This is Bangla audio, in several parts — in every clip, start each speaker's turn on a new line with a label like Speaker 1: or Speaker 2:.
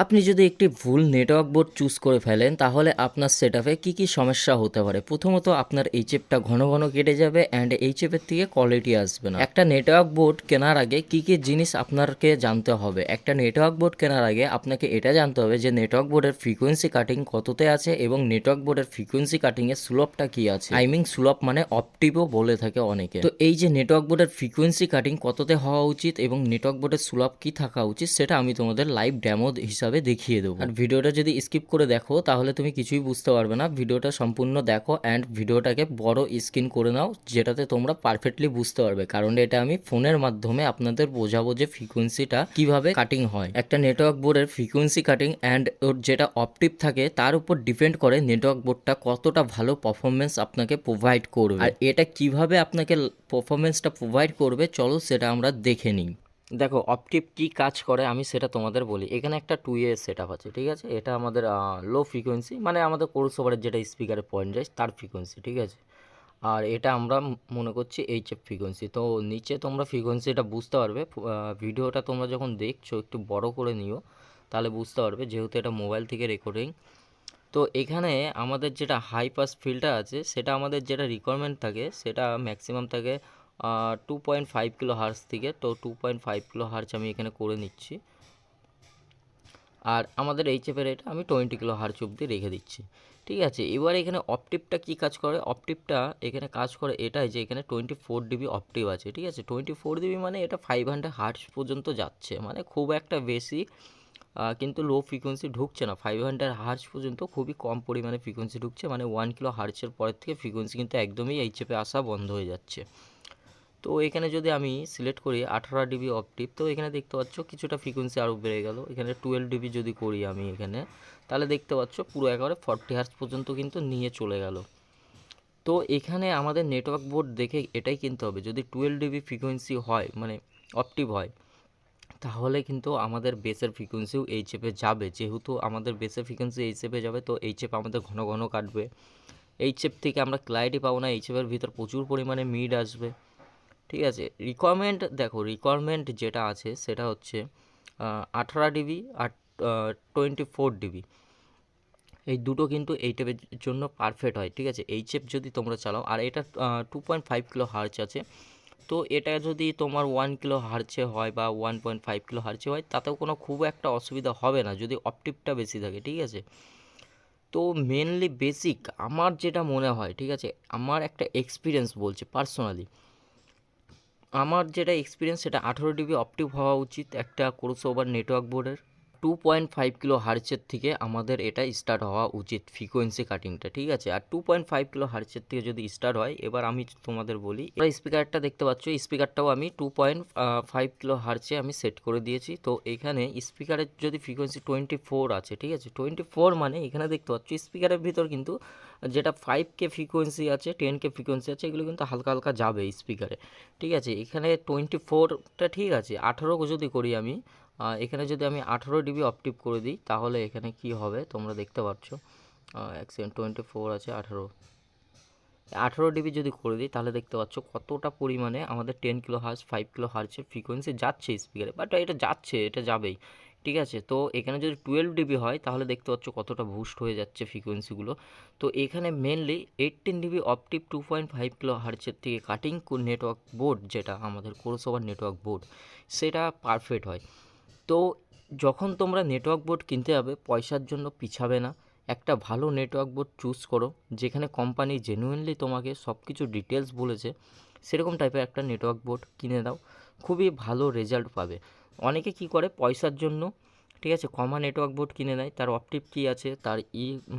Speaker 1: আপনি যদি একটি ভুল নেটওয়ার্ক বোর্ড চুজ করে ফেলেন তাহলে আপনার সেটআপে কী সমস্যা হতে পারে। প্রথমত আপনার এইচএফটা ঘন ঘন কেটে যাবে অ্যান্ড এইচএফের থেকে কোয়ালিটি আসবে না। একটা নেটওয়ার্ক বোর্ড কেনার আগে কী জিনিস আপনাকে জানতে হবে। একটা নেটওয়ার্ক বোর্ড কেনার আগে আপনাকে এটা জানতে হবে যে নেটওয়ার্ক বোর্ডের ফ্রিকোয়েন্সি কাটিং কততে আছে এবং নেটওয়ার্ক বোর্ডের ফ্রিকোয়েন্সি কাটিংয়ের সুলভটা কী আছে। সুলভ মানে অপটিভও বলে থাকে অনেকে। তো এই যে নেটওয়ার্ক বোর্ডের ফ্রিকোয়েন্সি কাটিং কততে হওয়া উচিত এবং নেটওয়ার্ক বোর্ডের সুলভ কী থাকা উচিত সেটা আমি তোমাদের লাইভ ডেমো হিসাবে দেখিয়ে দেবো। আর ভিডিওটা যদি স্কিপ করে দেখো তাহলে তুমি কিছুই বুঝতে পারবে না। ভিডিওটা সম্পূর্ণ দেখো অ্যান্ড ভিডিওটাকে বড় স্ক্রিন করে নাও যেটাতে তোমরা পারফেক্টলি বুঝতে পারবে, কারণ এটা আমি ফোনের মাধ্যমে আপনাদের বোঝাবো যে ফ্রিকোয়েন্সিটা কিভাবে কাটিং হয়। একটা নেটওয়ার্ক বোর্ডের ফ্রিকোয়েন্সি কাটিং অ্যান্ড ওর যেটা অপটিভ থাকে তার উপর ডিপেন্ড করে নেটওয়ার্ক বোর্ডটা কতটা ভালো পারফরমেন্স আপনাকে প্রোভাইড করবে। আর এটা কিভাবে আপনাকে পারফরমেন্সটা প্রোভাইড করবে চলো সেটা আমরা দেখে নিই। দেখো অপটিভ কী কাজ করে আমি সেটা তোমাদের বলি। এখানে একটা 2A সেটআপ আছে, ঠিক আছে। এটা আমাদের লো ফ্রিকোয়েন্সি, মানে আমাদের কোর্স ওভারের যেটা স্পিকারে পয়েন্ট যায় তার ফ্রিকোয়েন্সি, ঠিক আছে। আর এটা আমরা মনে করছি এইচএফ ফ্রিকোয়েন্সি। তো নিচে তোমরা ফ্রিকোয়েন্সিটা বুঝতে পারবে। ভিডিওটা তোমরা যখন দেখছো একটু বড় করে নিও তাহলে বুঝতে পারবে, যেহেতু এটা মোবাইল থেকে রেকর্ডিং। তো এখানে আমাদের যেটা হাই পাস ফিল্টার আছে সেটা আমাদের যেটা রিকোয়ারমেন্ট থাকে সেটা ম্যাক্সিমাম থাকে 2.5 কিলো হার্জ থেকে। তো 2.5 কিলো হার্জ আমি এখানে করে নিচ্ছি। আর আমাদের এইচএফের এটা আমি 20 কিলো হার্জ অবধি রেখে দিচ্ছি, ঠিক আছে। এবার এখানে অপটিভটা কী কাজ করে, অপটিভটা এখানে কাজ করে এটাই যে এখানে 24 ডিবি অপটিভ আছে, ঠিক আছে। 24 ডিবি মানে এটা 500 হার্জ পর্যন্ত যাচ্ছে, মানে খুব একটা বেশি কিন্তু লো ফ্রিকোয়েন্সি ঢুকছে না। 500 হার্জ পর্যন্ত খুবই কম পরিমাণে ফ্রিকোয়েন্সি ঢুকছে, মানে 1 কিলো হার্জের পরের থেকে ফ্রিকোয়েন্সি কিন্তু একদমই এইচএফে আসা বন্ধ হয়ে যাচ্ছে। তো এখানে যদি আমি সিলেক্ট করি 18 ডিবি অপটিভ, তো এখানে দেখতে পাচ্ছ কিছুটা ফ্রিকোয়েন্সি আরও বেড়ে গেল। এখানে 12 ডিবি যদি করি আমি এখানে, তাহলে দেখতে পাচ্ছ পুরো একেবারে 40 হার্জ পর্যন্ত কিন্তু নিয়ে চলে গেল। তো এখানে আমাদের নেটওয়ার্ক বোর্ড দেখে এটাই কিনতে হবে, যদি 12 ডিবি ফ্রিকোয়েন্সি হয় মানে অপটিভ হয় তাহলে কিন্তু আমাদের বেসের ফ্রিকোয়েন্সিও এইচএফে যাবে। যেহেতু আমাদের বেসের ফ্রিকোয়েন্সি এইচএফে যাবে তো এইচএফ আমাদের ঘন ঘন কাটবে। এইচএফ থেকে আমরা ক্লারিটি পাবো না, এইচএফের ভিতর প্রচুর পরিমাণে মিড আসবে, ঠিক আছে। রিকোয়ারমেন্ট দেখো, রিকোয়ারমেন্ট যেটা আছে সেটা হচ্ছে 18 ডিবি আর 24 ডিবি, এই দুটো কিন্তু এইচএফের জন্য পারফেক্ট হয়, ঠিক আছে। এইচএফ যদি তোমরা চালাও, আর এটা 2.5 কিলো হার্জ আছে। তো এটা যদি তোমার 1 কিলো হার্চে হয় বা 1.5 কিলো হার্চে হয় তাতেও কোনো খুব একটা অসুবিধা হবে না যদি অপটিভটা বেশি থাকে, ঠিক আছে। তো মেনলি বেসিক আমার যেটা মনে হয়, ঠিক আছে, আমার একটা এক্সপিরিয়েন্স বলছে পার্সোনালি, আমার যেটা এক্সপিরিয়েন্স সেটা 18 ডিবি অপটিভ হওয়া উচিত একটা ক্রস ওভার নেটওয়ার্ক বোর্ডের। 2.5 কিলো হার্চের থেকে আমাদের এটা স্টার্ট হওয়া উচিত ফ্রিকোয়েন্সি কাটিংটা, ঠিক আছে। আর 2.5 কিলো হার্চের থেকে যদি স্টার্ট হয়, এবার আমি তোমাদের বলি, এবার স্পিকারটা দেখতে পাচ্ছ, স্পিকারটাও আমি 2.5 কিলো হার্চে আমি সেট করে দিয়েছি। তো এখানে স্পিকারের যদি ফ্রিকোয়েন্সি 24 আছে, ঠিক আছে, 24 মানে এখানে দেখতে পাচ্ছ স্পিকারের ভিতর কিন্তু যেটা 5K ফ্রিকোয়েন্সি আছে, 10K ফ্রিকোয়েন্সি আছে, এগুলো কিন্তু হালকা হালকা যাবে স্পিকারে, ঠিক আছে। এখানে 24টা ঠিক আছে। 18 যদি করি আমি, এখানে যদি আমি 18 ডিবি অপটিভ করে দিই তাহলে এখানে কি হবে তোমরা দেখতে পাচ্ছ। এক সেকেন্ড, 24 আছে, 18 ডিবি যদি করে দিই তাহলে দেখতে পাচ্ছ কতটা পরিমাণে আমাদের 10 কিলো হার্জ 5 কিলো হার্জের ফ্রিকোয়েন্সি যাচ্ছে স্পিকারে, বাট এটা যাচ্ছে, এটা যাবেই, ঠিক আছে। তো এখানে যদি 12 ডিবি হয় তাহলে দেখতে পাচ্ছ কতটা বুস্ট হয়ে যাচ্ছে ফ্রিকোয়েন্সিগুলো। তো এখানে মেনলি 18 ডিবি অপটিভ 2.5 কিলো হার্জের থেকে কাটিং নেটওয়ার্ক বোর্ড যেটা আমাদের কোর্স ওভার নেটওয়ার্ক বোর্ড সেটা পারফেক্ট হয়। তো যখন তোমরা নেটওয়ার্ক বোর্ড কিনতে যাবে পয়সার জন্য পিছাবে না, একটা ভালো নেটওয়ার্ক বোর্ড চুজ করো যেখানে কোম্পানি জেনুইনলি তোমাকে সব কিছু ডিটেলস বলেছে, সেরকম টাইপের একটা নেটওয়ার্ক বোর্ড কিনে দাও, খুবই ভালো রেজাল্ট পাবে। অনেকে কি করে পয়সার জন্য, ঠিক আছে, কমা নেটওয়ার্ক বোর্ড কিনে নেয়, তার অপটিভ কী আছে, তার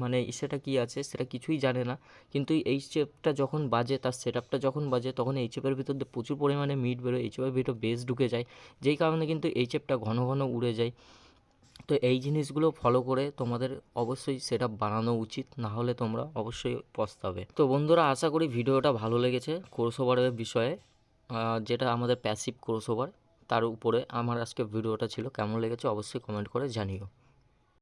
Speaker 1: মানে সেটা কী আছে সেটা কিছুই জানে না, কিন্তু এইচএফটা যখন বাজে, তার সেটআপটা যখন বাজে তখন এইচএফের ভিতর দিয়ে প্রচুর পরিমাণে মিড বেরোয়, এইচএফের ভিতর বেস ঢুকে যায়, যেই কারণে কিন্তু এইচএফটা ঘন ঘন উড়ে যায়। তো এই জিনিসগুলো ফলো করে তোমাদের অবশ্যই সেটআপ বানানো উচিত, না হলে তোমরা অবশ্যই পস্তাবে। তো বন্ধুরা, আশা করি ভিডিওটা ভালো লেগেছে ক্রসওভারের বিষয়ে, যেটা আমাদের প্যাসিভ ক্রসওভার, তার উপরে আমার আজকে ভিডিওটা ছিল। কেমন লেগেছে অবশ্যই কমেন্ট করে জানিও।